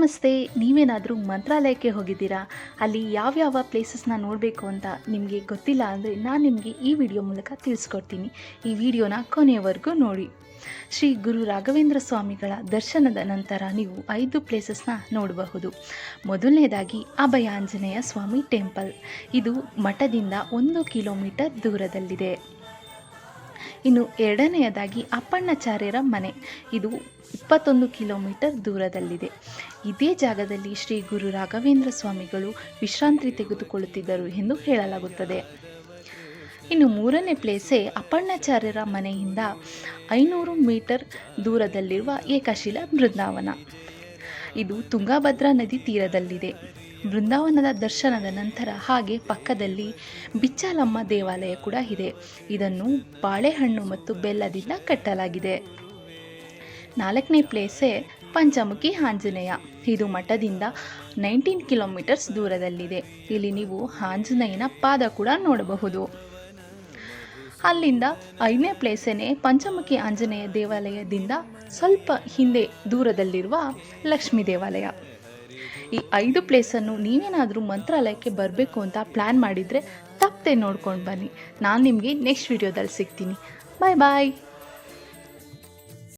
ನಮಸ್ತೆ. ನೀವೇನಾದರೂ ಮಂತ್ರಾಲಯಕ್ಕೆ ಹೋಗಿದ್ದೀರಾ? ಅಲ್ಲಿ ಯಾವ್ಯಾವ ಪ್ಲೇಸಸ್ನ ನೋಡಬೇಕು ಅಂತ ನಿಮಗೆ ಗೊತ್ತಿಲ್ಲ ಅಂದರೆ ನಾನು ನಿಮಗೆ ಈ ವಿಡಿಯೋ ಮೂಲಕ ತಿಳಿಸ್ಕೊಡ್ತೀನಿ. ಈ ವಿಡಿಯೋನ ಕೊನೆಯವರೆಗೂ ನೋಡಿ. ಶ್ರೀ ಗುರು ರಾಘವೇಂದ್ರ ಸ್ವಾಮಿಗಳ ದರ್ಶನದ ನಂತರ ನೀವು 5 ಪ್ಲೇಸಸ್ನ ನೋಡಬಹುದು. ಮೊದಲನೇದಾಗಿ ಅಭಯಾಂಜನೇಯ ಸ್ವಾಮಿ ಟೆಂಪಲ್. ಇದು ಮಠದಿಂದ 1 ಕಿಲೋಮೀಟರ್ ದೂರದಲ್ಲಿದೆ. ಇನ್ನು ಎರಡನೆಯದಾಗಿ ಅಪ್ಪಣ್ಣಾಚಾರ್ಯರ ಮನೆ. ಇದು 21 ಕಿಲೋಮೀಟರ್ ದೂರದಲ್ಲಿದೆ. ಇದೇ ಜಾಗದಲ್ಲಿ ಶ್ರೀ ಗುರು ರಾಘವೇಂದ್ರ ಸ್ವಾಮಿಗಳು ವಿಶ್ರಾಂತಿ ತೆಗೆದುಕೊಳ್ಳುತ್ತಿದ್ದರು ಎಂದು ಹೇಳಲಾಗುತ್ತದೆ. ಇನ್ನು ಮೂರನೇ ಪ್ಲೇಸೇ ಅಪ್ಪಣ್ಣಾಚಾರ್ಯರ ಮನೆಯಿಂದ 500 ಮೀಟರ್ ದೂರದಲ್ಲಿರುವ ಏಕಶಿಲಾ ಬೃಂದಾವನ. ಇದು ತುಂಗಭದ್ರಾ ನದಿ ತೀರದಲ್ಲಿದೆ. ಬೃಂದಾವನದ ದರ್ಶನದ ನಂತರ ಹಾಗೆ ಪಕ್ಕದಲ್ಲಿ ಬಿಚ್ಚಾಲಮ್ಮ ದೇವಾಲಯ ಕೂಡ ಇದೆ. ಇದನ್ನು ಬಾಳೆಹಣ್ಣು ಮತ್ತು ಬೆಲ್ಲದಿಂದ ಕಟ್ಟಲಾಗಿದೆ. ನಾಲ್ಕನೇ ಪ್ಲೇಸೇ ಪಂಚಮುಖಿ ಆಂಜನೇಯ. ಇದು ಮಠದಿಂದ 19 ಕಿಲೋಮೀಟರ್ಸ್ ದೂರದಲ್ಲಿದೆ. ಇಲ್ಲಿ ನೀವು ಆಂಜನೇಯನ ಪಾದ ಕೂಡ ನೋಡಬಹುದು. ಅಲ್ಲಿಂದ 5ನೇ ಪ್ಲೇಸೇನೆ ಪಂಚಮುಖಿ ಆಂಜನೇಯ ದೇವಾಲಯದಿಂದ ಸ್ವಲ್ಪ ಹಿಂದೆ ದೂರದಲ್ಲಿರುವ ಲಕ್ಷ್ಮೀ ದೇವಾಲಯ. ಈ 5 ಪ್ಲೇಸನ್ನು ನೀವೇನಾದರೂ ಮಂತ್ರಾಲಯಕ್ಕೆ ಬರಬೇಕು ಅಂತ ಪ್ಲ್ಯಾನ್ ಮಾಡಿದರೆ ತಪ್ಪದೆ ನೋಡ್ಕೊಂಡು ಬನ್ನಿ. ನಾನು ನಿಮಗೆ ನೆಕ್ಸ್ಟ್ ವಿಡಿಯೋದಲ್ಲಿ ಸಿಗ್ತೀನಿ. ಬಾಯ್ ಬಾಯ್.